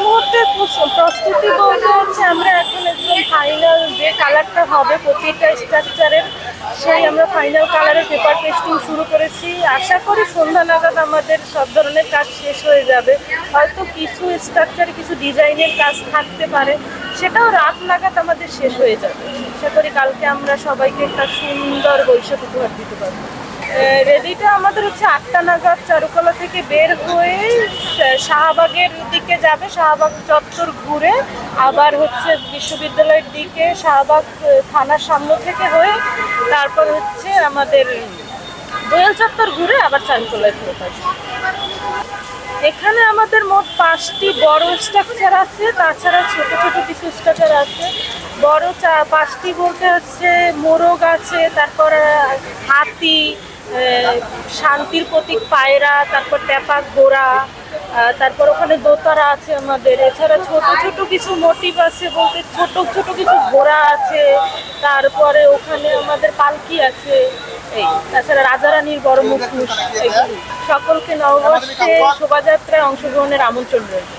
মুহূর্তে প্রস্তুতি বলতে হচ্ছে আমরা এখন একদম ফাইনাল যে কালারটা হবে প্রতিটা স্ট্রাকচারের, সেই আমরা ফাইনাল কালারের পেপার পেস্টিং শুরু করেছি। আশা করি সন্ধ্যা নাগাদ আমাদের সব ধরনের কাজ শেষ হয়ে যাবে। হয়তো কিছু স্ট্রাকচারে কিছু ডিজাইনের কাজ থাকতে পারে, সেটাও রাত নাগাদ আমাদের শেষ হয়ে যাবে। আশা করি কালকে আমরা সবাইকে একটা সুন্দর বৈশাখ উপহার দিতে পারবো। রেডিটা আমাদের হচ্ছে 8টা নাগাদ চারুকলা থেকে বের হয়ে শাহবাগের দিকে যাবে, শাহবাগ চত্বর ঘুরে আবার হচ্ছে বিশ্ববিদ্যালয়ের দিকে শাহবাগ থানার সামনে থেকে হয়ে তারপর হচ্ছে আমাদের দোয়েল চত্বর ঘুরে আবার চারুকলায় ফেরত আসবে। এখানে আমাদের মোট 5টি বড় স্ট্রাকচার আছে, তাছাড়া ছোট ছোট কিছু স্ট্রাকচার আছে। বড় 5টি বলতে হচ্ছে মোরগ আছে, তারপর হাতি, শান্তির প্রতীক পায়রা, তারপর ট্যাপা ঘোড়া, তারপর ওখানে দোতারা আছে আমাদের। এছাড়া ছোট ছোট কিছু মোটিভ আছে বলতে ছোট ছোট কিছু ঘোড়া আছে, তারপরে ওখানে আমাদের পালকি আছে। এই তাছাড়া রাজারানীর বড় মুখোশ, এগুলি সকলকে নববর্ষে শোভাযাত্রায় অংশগ্রহণের আমন্ত্রণ রয়েছে।